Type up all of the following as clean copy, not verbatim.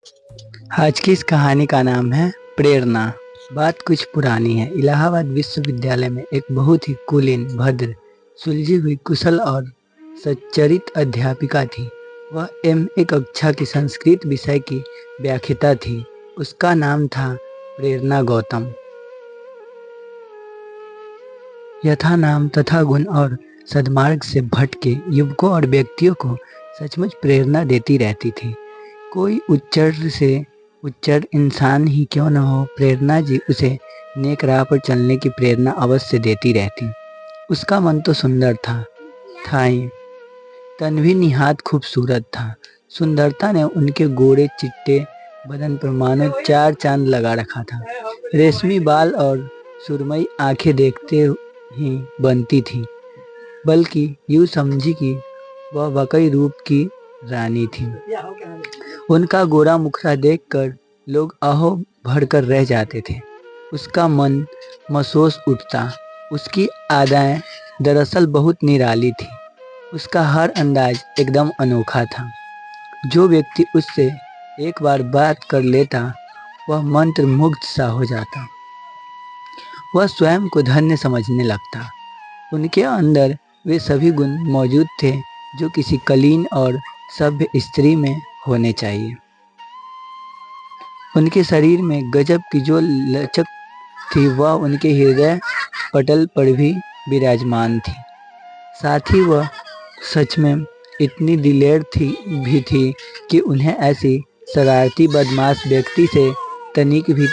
आज की इस कहानी का नाम है प्रेरणा। बात कुछ पुरानी है। इलाहाबाद विश्वविद्यालय में एक बहुत ही कुलीन, भद्र, सुलझी हुई, कुशल और सच्चरित अध्यापिका थी। वह एक कक्षा की संस्कृत विषय की व्याख्याता थी। उसका नाम था प्रेरणा गौतम। यथा नाम तथा गुण और सद्मार्ग से भटके युवकों और व्यक्तियों को सचमुच प्रेरणा देती रहती थी। कोई उच्चर से उच्चर इंसान ही क्यों न हो, प्रेरणा जी उसे नेक राह पर चलने की प्रेरणा अवश्य देती रहती। उसका मन तो सुंदर था ही, तन भी निहायत खूबसूरत था। सुंदरता ने उनके गोरे चिट्टे बदन पर मानो चार चांद लगा रखा था। रेशमी बाल और सुरमई आंखें देखते ही बनती थी, बल्कि यूं समझी कि वह वाकई रूप की रानी थी। उनका गोरा मुखड़ा देखकर लोग आहो भरकर रह जाते थे। उसका मन महसूस उठता। उसकी अदाएं दरअसल बहुत निराली थी। उसका हर अंदाज एकदम अनोखा था। जो व्यक्ति उससे एक बार बात कर लेता, वह मंत्र मुग्ध सा हो जाता। वह स्वयं को धन्य समझने लगता। उनके अंदर वे सभी गुण मौजूद थे जो किसी कुलीन और सभ्य स्त्री में होने चाहिए। उनके शरीर में गजब की जो लचक थी, वह उनके हृदय पटल पर भी विराजमान थी। साथ ही वह सच में इतनी दिलेर भी थी कि उन्हें ऐसी शरारती बदमाश व्यक्ति से तनिक भी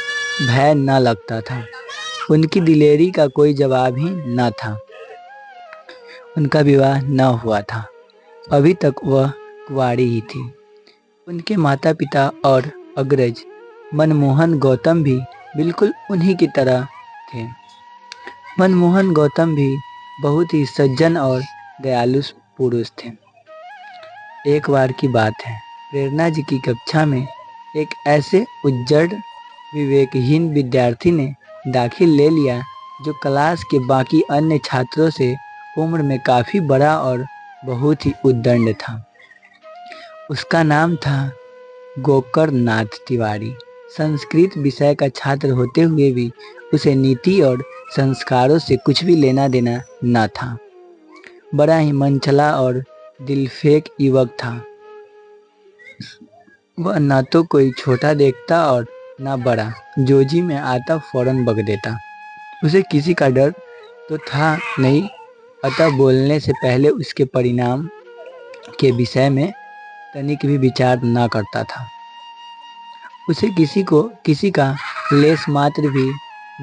भय न लगता था। उनकी दिलेरी का कोई जवाब ही न था। उनका विवाह न हुआ था। अभी तक वह कुंवारी ही थी। उनके माता पिता और अग्रज मनमोहन गौतम भी बिल्कुल उन्हीं की तरह थे। मनमोहन गौतम भी बहुत ही सज्जन और दयालु पुरुष थे। एक बार की बात है, प्रेरणा जी की कक्षा में एक ऐसे उज्जड़ विवेकहीन विद्यार्थी ने दाखिल ले लिया जो क्लास के बाकी अन्य छात्रों से उम्र में काफी बड़ा और बहुत ही उद्दंड था। उसका नाम था गोकर्णनाथ तिवारी। संस्कृत विषय का छात्र होते हुए भी उसे नीति और संस्कारों से कुछ भी लेना देना न था। बड़ा ही मनचला और दिलफेक युवक था। वह न तो कोई छोटा देखता और न बड़ा। जोजी में आता फौरन बक देता। उसे किसी का डर तो था नहीं, अतः बोलने से पहले उसके परिणाम के विषय में तनिक भी विचार न करता था। उसे किसी का लेस मात्र भी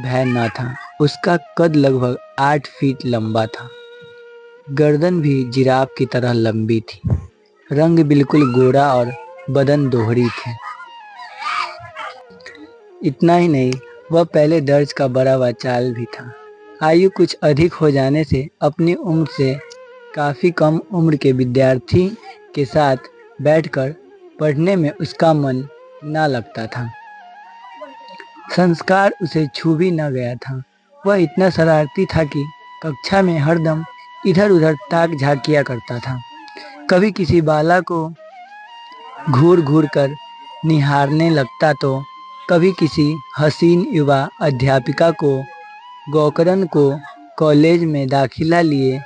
भय न था। उसका कद लगभग 8 फीट लंबा था। गर्दन भी जिराफ की तरह लंबी थी। रंग बिल्कुल गोरा और बदन दोहरी थे। इतना ही नहीं, वह पहले दर्ज का बड़ा वाचाल भी था। आयु कुछ अधिक हो जाने से अपनी उम्र से काफ़ी कम उम्र के विद्यार्थी के साथ बैठकर पढ़ने में उसका मन न लगता था। संस्कार उसे छू भी न गया था। वह इतना शरारती था कि कक्षा में हरदम इधर उधर ताक झाँक किया करता था। कभी किसी बाला को घूर घूर कर निहारने लगता तो कभी किसी हसीन युवा अध्यापिका को। गोकर्ण को कॉलेज में दाखिला लिए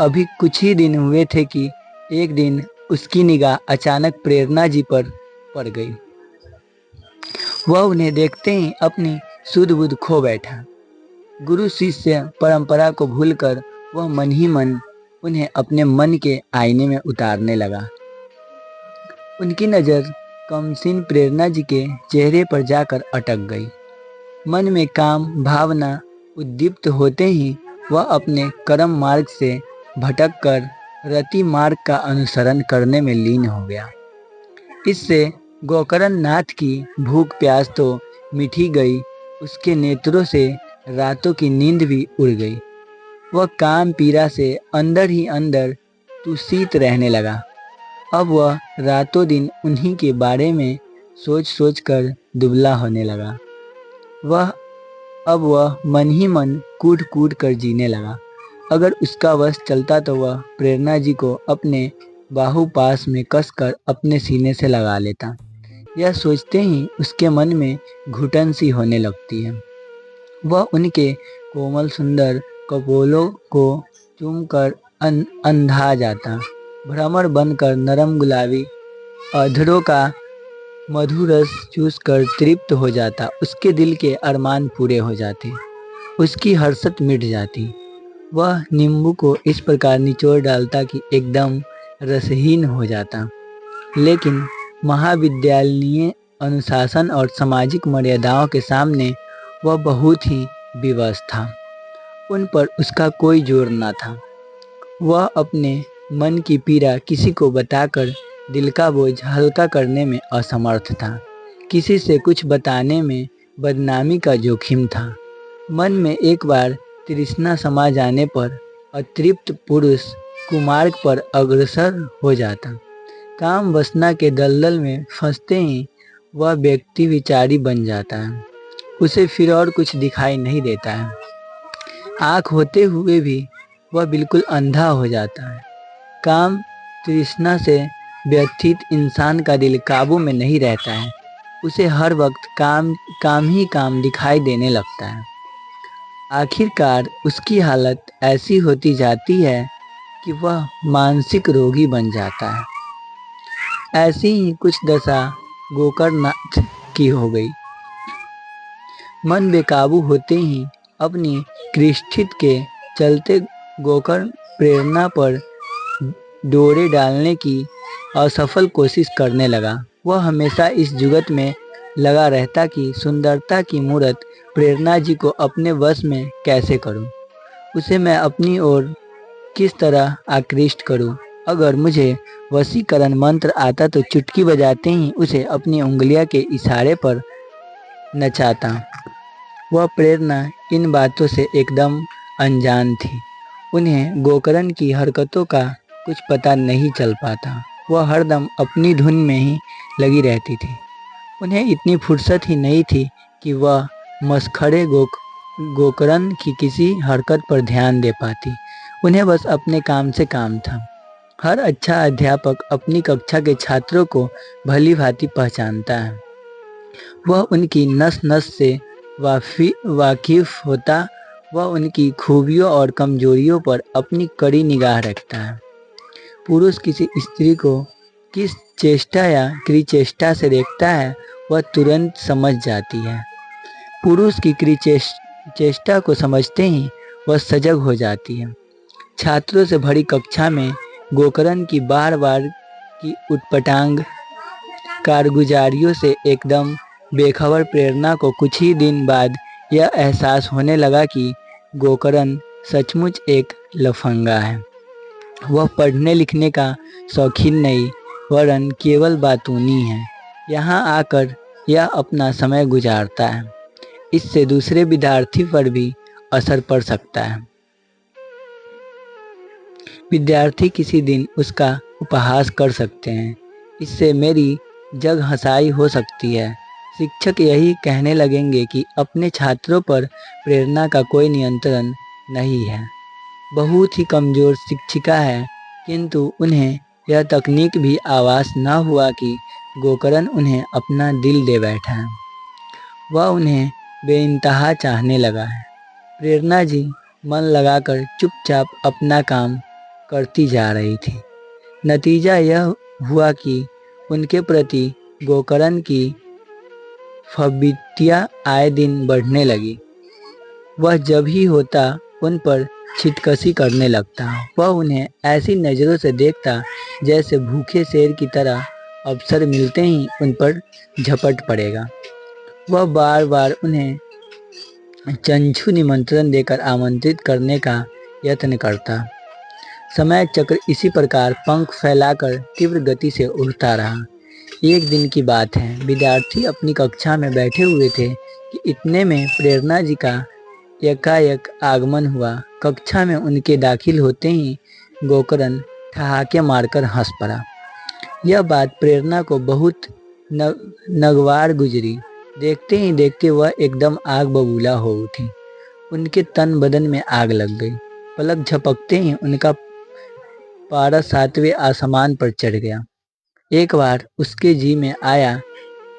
अभी कुछ ही दिन हुए थे कि एक दिन उसकी निगाह अचानक प्रेरणा जी पर पड़ गई। वह उन्हें देखते ही अपनी सुध बुध खो बैठा। गुरु शिष्य परंपरा को भूलकर वह मन ही मन उन्हें अपने मन के आईने में उतारने लगा। उनकी नज़र कमसीन प्रेरणा जी के चेहरे पर जाकर अटक गई। मन में काम भावना उद्दीप्त होते ही वह अपने कर्म मार्ग से भटक कर रति मार्ग का अनुसरण करने में लीन हो गया। इससे गोकर्णनाथ की भूख प्यास तो मिटी गई, उसके नेत्रों से रातों की नींद भी उड़ गई। वह काम पीड़ा से अंदर ही अंदर तुषित रहने लगा। अब वह रातों दिन उन्हीं के बारे में सोच सोच कर दुबला होने लगा। अब वह मन ही मन कूट कूट कर जीने लगा। अगर उसका वश चलता तो वह प्रेरणा जी को अपने बाहुपाश में कसकर अपने सीने से लगा लेता। यह सोचते ही उसके मन में घुटन सी होने लगती है। वह उनके कोमल सुंदर कपोलों को चूमकर अंधा जाता, भ्रमर बनकर नरम गुलाबी अधरों का मधुर रस चूस कर तृप्त हो जाता। उसके दिल के अरमान पूरे हो जाते, उसकी हर्षत मिट जाती। वह नींबू को इस प्रकार निचोड़ डालता कि एकदम रसहीन हो जाता। लेकिन महाविद्यालयीन अनुशासन और सामाजिक मर्यादाओं के सामने वह बहुत ही विवश था। उन पर उसका कोई जोर न था। वह अपने मन की पीड़ा किसी को बताकर दिल का बोझ हल्का करने में असमर्थ था। किसी से कुछ बताने में बदनामी का जोखिम था। मन में एक बार तृष्णा समा जाने पर अतृप्त पुरुष कुमार्ग पर अग्रसर हो जाता। काम वासना के दलदल में फंसते ही वह व्यक्ति विचारी बन जाता है। उसे फिर और कुछ दिखाई नहीं देता है। आँख होते हुए भी वह बिल्कुल अंधा हो जाता है। काम तृष्णा से व्यथित इंसान का दिल काबू में नहीं रहता है। उसे हर वक्त काम काम ही काम दिखाई देने लगता है। आखिरकार उसकी हालत ऐसी होती जाती है कि वह मानसिक रोगी बन जाता है। ऐसी ही कुछ दशा गोकर्णनाथ की हो गई। मन बेकाबू होते ही अपनी कृष्ठित के चलते गोकर्ण प्रेरणा पर डोरे डालने की असफल कोशिश करने लगा। वह हमेशा इस जुगत में लगा रहता कि सुंदरता की मूरत प्रेरणा जी को अपने वश में कैसे करूं, उसे मैं अपनी ओर किस तरह आकृष्ट करूं। अगर मुझे वशीकरण मंत्र आता तो चुटकी बजाते ही उसे अपनी उंगलियां के इशारे पर नचाता। वह प्रेरणा इन बातों से एकदम अनजान थी। उन्हें गोकर्ण की हरकतों का कुछ पता नहीं चल पाता। वह हरदम अपनी धुन में ही लगी रहती थी। उन्हें इतनी फुर्सत ही नहीं थी कि वह मसखड़े गोकर्ण की किसी हरकत पर ध्यान दे पाती। उन्हें बस अपने काम से काम था। हर अच्छा अध्यापक अपनी कक्षा के छात्रों को भली भांति पहचानता है। वह उनकी नस नस से वाकिफ होता। वह उनकी खूबियों और कमजोरियों पर अपनी कड़ी निगाह रखता है। पुरुष किसी स्त्री को किस चेष्टा या क्रिचेष्टा से देखता है वह तुरंत समझ जाती है। पुरुष की क्रिचेष्टा को समझते ही वह सजग हो जाती है। छात्रों से भरी कक्षा में गोकर्ण की बार बार की उटपटांग कारगुजारियों से एकदम बेखबर प्रेरणा को कुछ ही दिन बाद यह एहसास होने लगा कि गोकर्ण सचमुच एक लफंगा है। वह पढ़ने लिखने का शौकीन नहीं वरन केवल बातूनी है। यहाँ आकर यह अपना समय गुजारता है। इससे दूसरे विद्यार्थी पर भी असर पड़ सकता है। विद्यार्थी किसी दिन उसका उपहास कर सकते हैं। इससे मेरी जग हंसाई हो सकती है। शिक्षक यही कहने लगेंगे कि अपने छात्रों पर प्रेरणा का कोई नियंत्रण नहीं है। बहुत ही कमज़ोर शिक्षिका है, किंतु उन्हें यह तकनीक भी आभास न हुआ कि गोकर्ण उन्हें अपना दिल दे बैठा है। वह उन्हें बेइंतहा चाहने लगा है। प्रेरणा जी मन लगाकर चुपचाप अपना काम करती जा रही थी। नतीजा यह हुआ कि उनके प्रति गोकर्ण की फब्बितियाँ आए दिन बढ़ने लगी। वह जब ही होता उन पर छिटकसी करने लगता। वह उन्हें ऐसी नज़रों से देखता जैसे भूखे शेर की तरह अवसर मिलते ही उन पर झपट पड़ेगा। वह बार बार उन्हें चंचू निमंत्रण देकर आमंत्रित करने का यत्न करता। समय चक्र इसी प्रकार पंख फैलाकर तीव्र गति से उड़ता रहा। एक दिन की बात है, विद्यार्थी अपनी कक्षा में बैठे हुए थे कि इतने में प्रेरणा जी का एकाएक आगमन हुआ। कक्षा में उनके दाखिल होते ही गोकर्ण ठहाके मारकर हंस पड़ा। यह बात प्रेरणा को बहुत नगवार गुजरी। देखते ही देखते वह एकदम आग बबूला हो उठी। उनके तन बदन में आग लग गई। पलक झपकते ही उनका पारा 7वें आसमान पर चढ़ गया। एक बार उसके जी में आया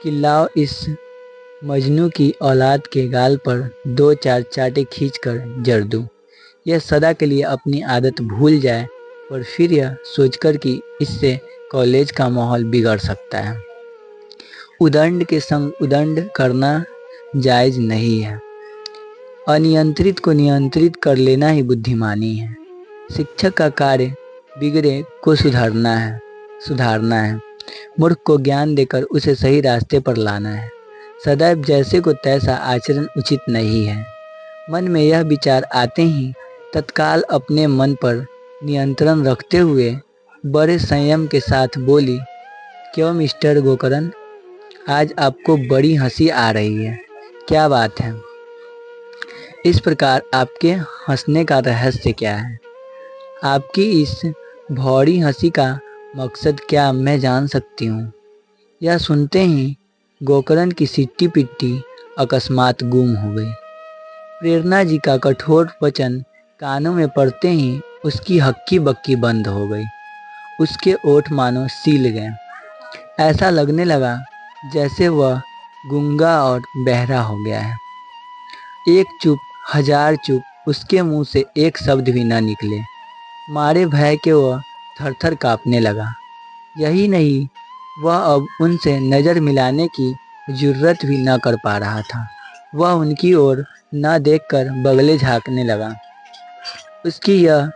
कि लाओ इस मजनू की औलाद के गाल पर 2-4 चांटे खींचकर जड़ दूं। यह सदा के लिए अपनी आदत भूल जाए और फिर यह सोचकर कि इससे कॉलेज का माहौल बिगड़ सकता है। उदंड के संग उदंड करना जायज नहीं है। अनियंत्रित को नियंत्रित कर लेना ही बुद्धिमानी है। शिक्षक का कार्य बिगड़े को सुधारना है। मूर्ख को ज्ञान देकर उसे सही रास्ते पर लाना है। सदैव जैसे को तैसा आचरण उचित नहीं है। मन में यह विचार आते ही तत्काल अपने मन पर नियंत्रण रखते हुए बड़े संयम के साथ बोली, क्यों मिस्टर गोकर्ण, आज आपको बड़ी हंसी आ रही है, क्या बात है? इस प्रकार आपके हंसने का रहस्य क्या है? आपकी इस भौरी हंसी का मकसद क्या मैं जान सकती हूँ? यह सुनते ही गोकर्ण की सिट्टी पिट्टी अकस्मात गुम हो गई। प्रेरणा जी का कठोर वचन कानों में पड़ते ही उसकी हक्की बक्की बंद हो गई। उसके ओठ मानो सील गए। ऐसा लगने लगा जैसे वह गूंगा और बहरा हो गया है। एक चुप हजार चुप, उसके मुंह से एक शब्द भी न निकले। मारे भय के वह थरथर कांपने लगा। यही नहीं, वह अब उनसे नज़र मिलाने की जुर्रत भी न कर पा रहा था। वह उनकी ओर न देखकर बगले झांकने लगा। उसकी यह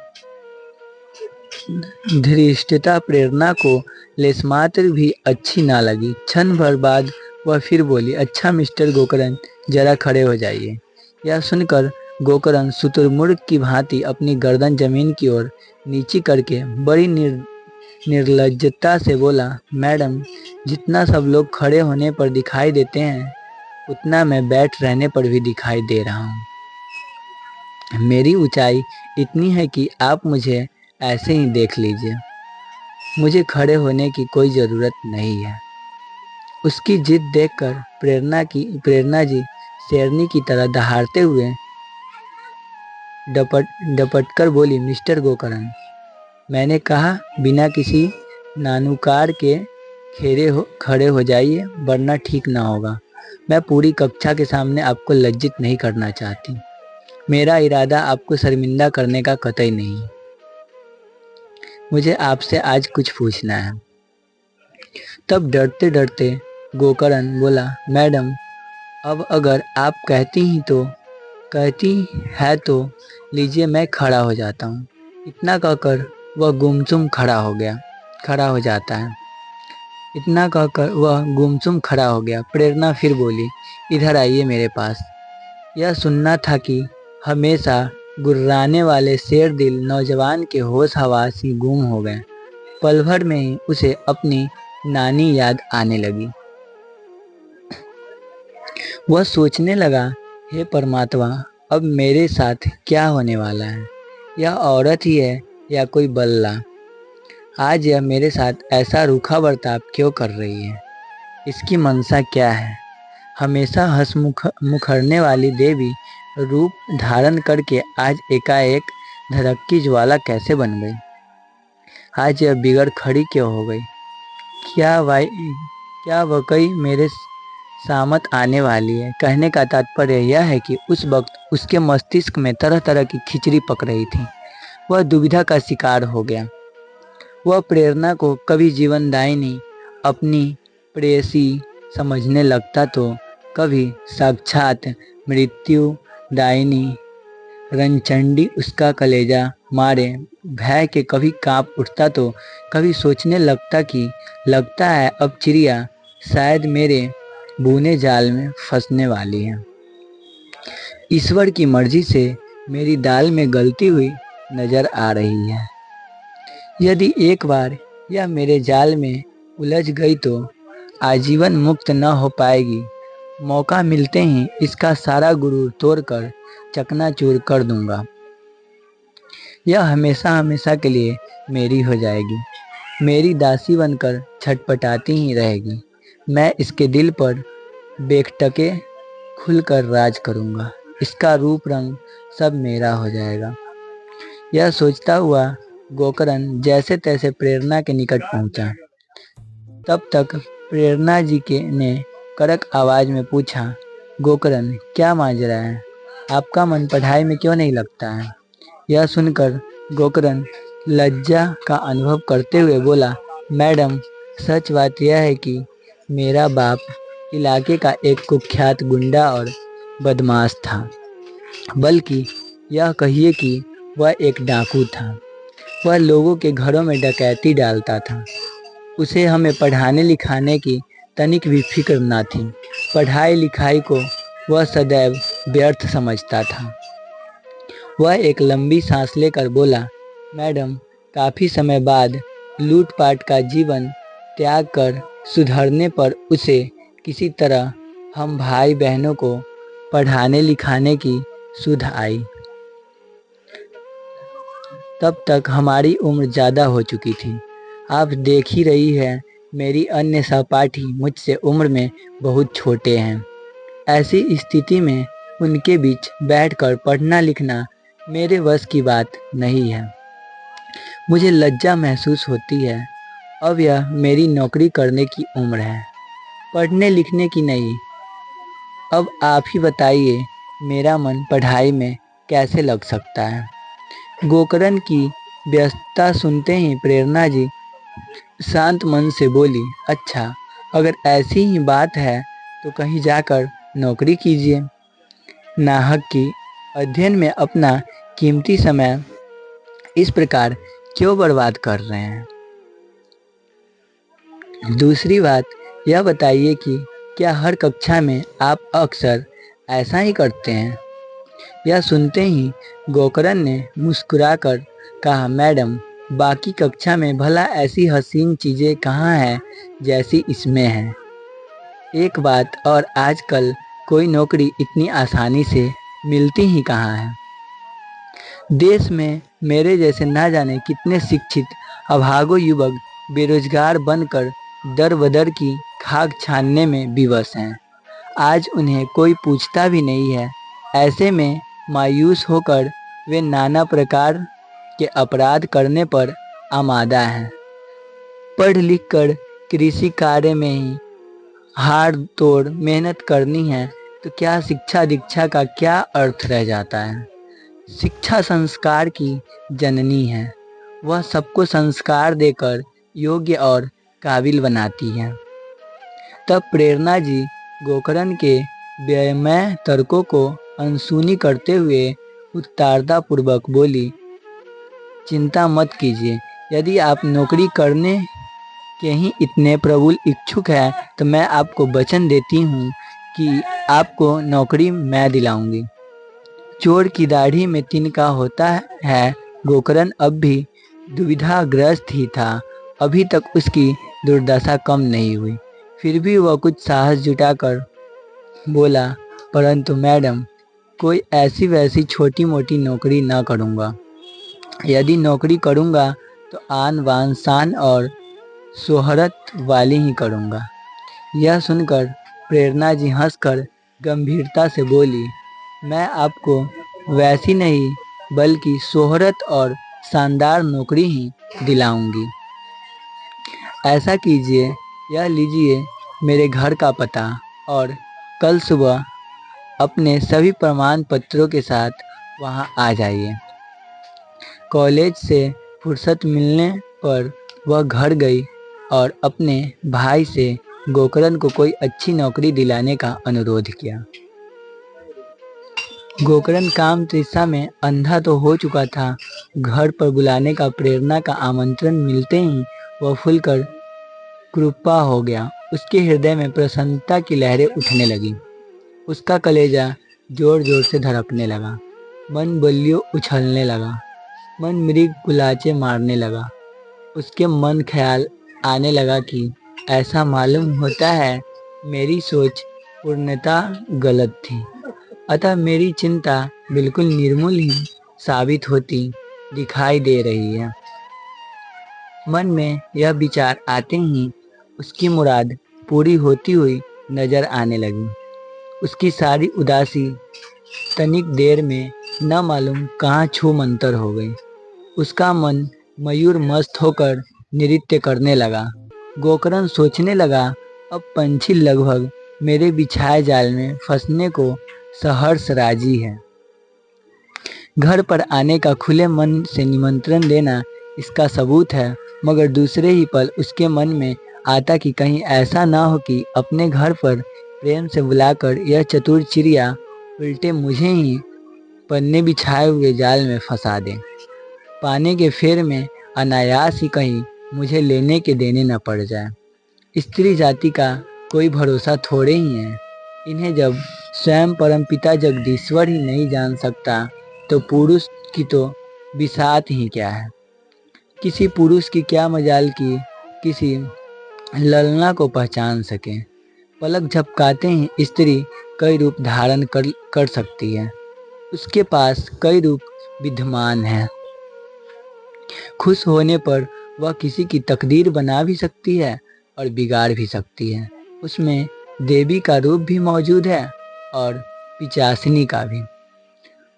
धृष्टता प्रेरणा को लेशमात्र भी अच्छी ना लगी। क्षण भर बाद वह फिर बोली, अच्छा मिस्टर गोकर्ण, जरा खड़े हो जाइए। यह सुनकर गोकर्ण शुतुरमुर्ग की भांति अपनी गर्दन जमीन की ओर नीची करके बड़ी निर्लज्जता से बोला, मैडम, जितना सब लोग खड़े होने पर दिखाई देते हैं उतना मैं बैठ रहने पर भी दिखाई दे रहा हूँ। मेरी ऊंचाई इतनी है कि आप मुझे ऐसे ही देख लीजिए। मुझे खड़े होने की कोई ज़रूरत नहीं है। उसकी जिद देखकर प्रेरणा जी शेरनी की तरह दहाड़ते हुए डपट कर बोली, मिस्टर गोकर्ण, मैंने कहा बिना किसी नानुकार के खड़े हो जाइए, वरना ठीक ना होगा। मैं पूरी कक्षा के सामने आपको लज्जित नहीं करना चाहती। मेरा इरादा आपको शर्मिंदा करने का कतई नहीं। मुझे आपसे आज कुछ पूछना है। तब डरते डरते गोकर्ण बोला, मैडम, अब अगर आप कहती है तो लीजिए, मैं खड़ा हो जाता हूँ। इतना कहकर वह गुमसुम खड़ा हो गया। प्रेरणा फिर बोली, इधर आइए मेरे पास। यह सुनना था कि हमेशा गुर्राने वाले शेर दिल नौजवान के होश हवास ही गुम हो गए। पल भर में ही उसे अपनी नानी याद आने लगी। वह सोचने लगा, हे परमात्मा, अब मेरे साथ क्या होने वाला है? यह औरत ही है या कोई बल्ला? आज यह मेरे साथ ऐसा रूखा बर्ताव क्यों कर रही है? इसकी मंशा क्या है? हमेशा मुखरने वाली देवी रूप धारण करके आज एकाएक धधकती ज्वाला कैसे बन गई? आज यह बिगड़ खड़ी क्यों हो गई? क्या वाकई मेरे सामत आने वाली है? कहने का तात्पर्य यह है कि उस वक्त उसके मस्तिष्क में तरह तरह की खिचड़ी पक रही थी। वह दुविधा का शिकार हो गया। वह प्रेरणा को कभी जीवनदायिनी अपनी प्रेयसी समझने लगता तो कभी साक्षात मृत्युदायिनी रणचंडी उसका कलेजा मारे भय के कभी कांप उठता तो कभी सोचने लगता है अब चिड़िया शायद मेरे बुने जाल में फंसने वाली है। ईश्वर की मर्जी से मेरी दाल में गलती हुई नजर आ रही है। यदि एक बार यह मेरे जाल में उलझ गई तो आजीवन मुक्त न हो पाएगी। मौका मिलते ही इसका सारा गुरूर तोड़कर चकनाचूर कर दूंगा। यह हमेशा हमेशा के लिए मेरी हो जाएगी। मेरी दासी बनकर छटपटाती ही रहेगी। मैं इसके दिल पर बेखटके खुलकर राज करूंगा। इसका रूप रंग सब मेरा हो जाएगा। यह सोचता हुआ गोकर्ण जैसे तैसे प्रेरणा के निकट पहुंचा। तब तक प्रेरणा जी ने कड़क आवाज में पूछा, गोकर्ण क्या माजरा है? आपका मन पढ़ाई में क्यों नहीं लगता है? यह सुनकर गोकर्ण लज्जा का अनुभव करते हुए बोला, मैडम सच बात यह है कि मेरा बाप इलाके का एक कुख्यात गुंडा और बदमाश था। बल्कि यह कहिए कि वह एक डाकू था। वह लोगों के घरों में डकैती डालता था। उसे हमें पढ़ाने लिखाने की तनिक भी फिक्र न थी। पढ़ाई लिखाई को वह सदैव व्यर्थ समझता था। वह एक लंबी सांस लेकर बोला, मैडम काफ़ी समय बाद लूटपाट का जीवन त्याग कर सुधरने पर उसे किसी तरह हम भाई बहनों को पढ़ाने लिखाने की सुध आई। तब तक हमारी उम्र ज़्यादा हो चुकी थी। आप देख ही रही है, मेरी अन्य सहपाठी मुझसे उम्र में बहुत छोटे हैं। ऐसी स्थिति में उनके बीच बैठकर पढ़ना लिखना मेरे वश की बात नहीं है। मुझे लज्जा महसूस होती है। अब यह मेरी नौकरी करने की उम्र है, पढ़ने लिखने की नहीं। अब आप ही बताइए, मेरा मन पढ़ाई में कैसे लग सकता है? गोकर्ण की व्यस्तता सुनते ही प्रेरणा जी शांत मन से बोली, अच्छा अगर ऐसी ही बात है तो कहीं जाकर नौकरी कीजिए। नाहक की अध्ययन में अपना कीमती समय इस प्रकार क्यों बर्बाद कर रहे हैं? दूसरी बात यह बताइए कि क्या हर कक्षा में आप अक्सर ऐसा ही करते हैं? यह सुनते ही गोकर्ण ने मुस्कुराकर कहा, मैडम बाकी कक्षा में भला ऐसी हसीन चीज़ें कहाँ हैं जैसी इसमें हैं। एक बात और, आजकल कोई नौकरी इतनी आसानी से मिलती ही कहाँ है। देश में मेरे जैसे ना जाने कितने शिक्षित अभागो युवक बेरोजगार बनकर दर बदर की खाक छानने में विवश हैं। आज उन्हें कोई पूछता भी नहीं है। ऐसे में मायूस होकर वे नाना प्रकार के अपराध करने पर आमादा हैं। पढ़ लिख कर कृषि कार्य में ही हाड़ तोड़ मेहनत करनी है तो क्या शिक्षा दीक्षा का क्या अर्थ रह जाता है? शिक्षा संस्कार की जननी है। वह सबको संस्कार देकर योग्य और काबिल बनाती है। तब प्रेरणा जी गोकर्ण के व्ययमय तर्कों को अनसुनी करते हुए उत्तारतापूर्वक बोली, चिंता मत कीजिए। यदि आप नौकरी करने के ही इतने प्रबल इच्छुक हैं तो मैं आपको वचन देती हूँ कि आपको नौकरी मैं दिलाऊंगी। चोर की दाढ़ी में तिनका होता है। गोकर्ण अब भी दुविधाग्रस्त ही था। अभी तक उसकी दुर्दशा कम नहीं हुई। फिर भी वह कुछ साहस जुटाकर बोला, परंतु मैडम कोई ऐसी वैसी छोटी मोटी नौकरी ना करूँगा। यदि नौकरी करूँगा तो आन बान शान और शोहरत वाली ही करूँगा। यह सुनकर प्रेरणा जी हंसकर गंभीरता से बोली, मैं आपको वैसी नहीं बल्कि शोहरत और शानदार नौकरी ही दिलाऊंगी। ऐसा कीजिए, यह लीजिए मेरे घर का पता और कल सुबह अपने सभी प्रमाण पत्रों के साथ वहां आ जाइए। कॉलेज से फुर्सत मिलने पर वह घर गई और अपने भाई से गोकर्ण को कोई अच्छी नौकरी दिलाने का अनुरोध किया। गोकर्ण काम तृषा में अंधा तो हो चुका था। घर पर बुलाने का प्रेरणा का आमंत्रण मिलते ही वह फूलकर कृपा हो गया। उसके हृदय में प्रसन्नता की लहरें उठने लगी। उसका कलेजा जोर जोर से धड़कने लगा। मन बलियों उछलने लगा। मन मृग कुलाचे मारने लगा। उसके मन ख्याल आने लगा कि ऐसा मालूम होता है मेरी सोच पूर्णतः गलत थी। अतः मेरी चिंता बिल्कुल निर्मूल ही साबित होती दिखाई दे रही है। मन में यह विचार आते ही उसकी मुराद पूरी होती हुई नजर आने लगी। उसकी सारी उदासी तनिक देर में न मालूम कहाँ छू मंतर हो गई। उसका मन मयूर मस्त होकर नृत्य करने लगा। गोकर्ण सोचने लगा, अब पंछी लगभग मेरे बिछाए जाल में फंसने को सहर्ष राजी है। घर पर आने का खुले मन से निमंत्रण देना इसका सबूत है, मगर दूसरे ही पल उसके मन में आता कि कहीं ऐसा ना हो कि अपने घर पर प्रेम से बुलाकर यह चतुर चिड़िया उल्टे मुझे ही पन्ने बिछाए हुए जाल में फंसा दे। पाने के फेर में अनायास ही कहीं मुझे लेने के देने न पड़ जाए। स्त्री जाति का कोई भरोसा थोड़े ही है। इन्हें जब स्वयं परमपिता जगदीश्वर ही नहीं जान सकता तो पुरुष की तो बिसात ही क्या है। किसी पुरुष की क्या मजाल की किसी ललना को पहचान सके। पलक झपकाते ही स्त्री कई रूप धारण कर सकती है। उसके पास कई रूप विद्यमान है। खुश होने पर वह किसी की तकदीर बना भी सकती है और बिगाड़ भी सकती है। उसमें देवी का रूप भी मौजूद है और पिचासनी का भी।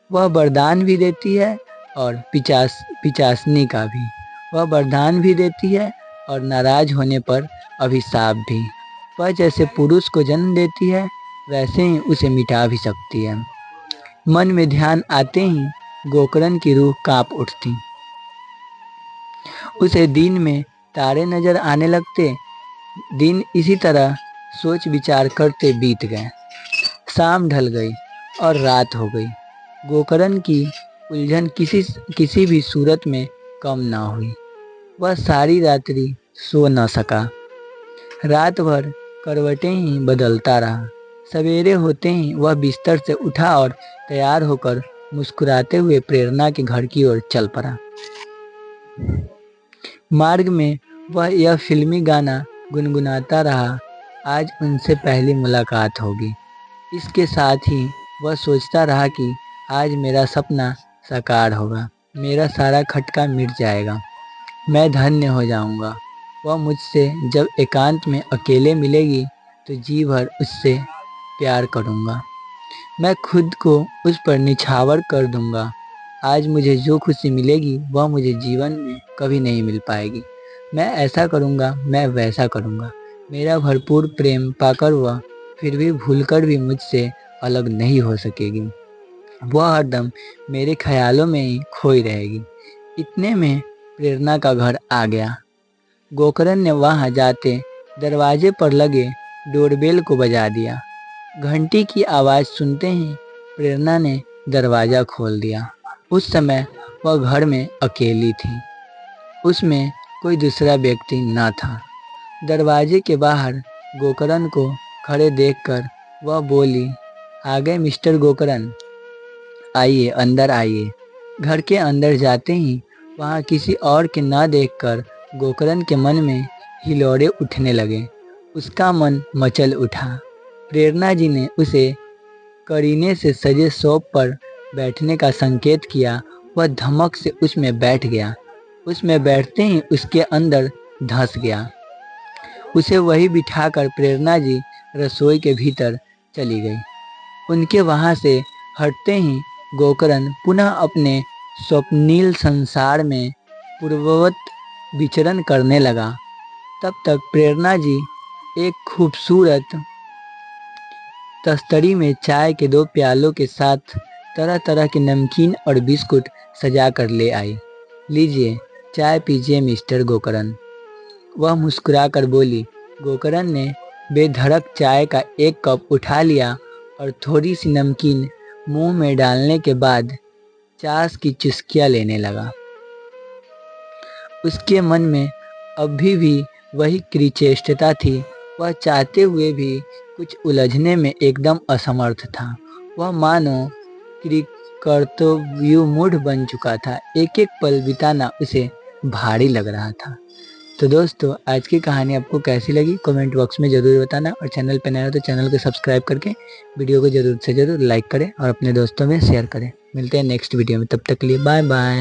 वह वरदान भी देती है और पिचासनी का भी। वह वरदान भी देती है और नाराज होने पर अभिशाप भी। वह जैसे पुरुष को जन्म देती है वैसे ही उसे मिटा भी सकती है। मन में ध्यान आते ही गोकर्ण की रूह कांप उठती। उसे दिन में तारे नजर आने लगते। दिन इसी तरह सोच विचार करते बीत गए। शाम ढल गई और रात हो गई। गोकर्ण की उलझन किसी भी सूरत में कम ना हुई। वह सारी रात्रि सो न सका। रात भर करवटें ही बदलता रहा। सवेरे होते ही वह बिस्तर से उठा और तैयार होकर मुस्कुराते हुए प्रेरणा के घर की ओर चल पड़ा। मार्ग में वह यह फिल्मी गाना गुनगुनाता रहा, आज उनसे पहली मुलाकात होगी। इसके साथ ही वह सोचता रहा कि आज मेरा सपना साकार होगा, मेरा सारा खटका मिट जाएगा, मैं धन्य हो जाऊंगा। वह मुझसे जब एकांत में अकेले मिलेगी तो जी भर उससे प्यार करूंगा। मैं खुद को उस पर निछावर कर दूंगा। आज मुझे जो खुशी मिलेगी वह मुझे जीवन में कभी नहीं मिल पाएगी। मैं ऐसा करूंगा, मैं वैसा करूंगा। मेरा भरपूर प्रेम पाकर वह फिर भी भूलकर भी मुझसे अलग नहीं हो सकेगी। वह हरदम मेरे ख्यालों में ही खोई रहेगी। इतने में प्रेरणा का घर आ गया। गोकर्ण ने वहां जाते दरवाजे पर लगे डोरबेल को बजा दिया। घंटी की आवाज़ सुनते ही प्रेरणा ने दरवाज़ा खोल दिया। उस समय वह घर में अकेली थी। उसमें कोई दूसरा व्यक्ति न था। दरवाजे के बाहर गोकर्ण को खड़े देखकर वह बोली, आ गए मिस्टर गोकर्ण, आइए अंदर आइए। घर के अंदर जाते ही वहाँ किसी और के न देखकर गोकर्ण के मन में हिलोरे उठने लगे। उसका मन मचल उठा। प्रेरणा जी ने उसे करीने से सजे सोफ पर बैठने का संकेत किया। वह धमक से उसमें बैठ गया। उसमें बैठते ही उसके अंदर धंस गया। उसे वही बिठाकर प्रेरणा जी रसोई के भीतर चली गई। उनके वहां से हटते ही गोकर्ण पुनः अपने स्वप्नील संसार में पूर्ववत विचरण करने लगा। तब तक प्रेरणा जी एक खूबसूरत तस्तरी में चाय के 2 प्यालों के साथ तरह तरह के नमकीन और बिस्कुट सजा कर ले आई। लीजिए चाय पीजिए मिस्टर गोकर्ण। वह मुस्कुराकर बोली। गोकर्ण ने बेधड़क चाय का 1 कप उठा लिया और थोड़ी सी नमकीन मुंह में डालने के बाद चास की चुस्कियां लेने लगा। उसके मन में अभी भी वही कृचेष्टता थी। वह चाहते हुए भी कुछ उलझने में एकदम असमर्थ था। वह मानो कर्तव्योन्मुख बन चुका था। एक एक पल बिताना उसे भारी लग रहा था। तो दोस्तों आज की कहानी आपको कैसी लगी कमेंट बॉक्स में ज़रूर बताना, और चैनल पर नया हो तो चैनल को सब्सक्राइब करके वीडियो को ज़रूर से ज़रूर लाइक करें और अपने दोस्तों में शेयर करें। मिलते हैं नेक्स्ट वीडियो में, तब तक के लिए बाय बाय।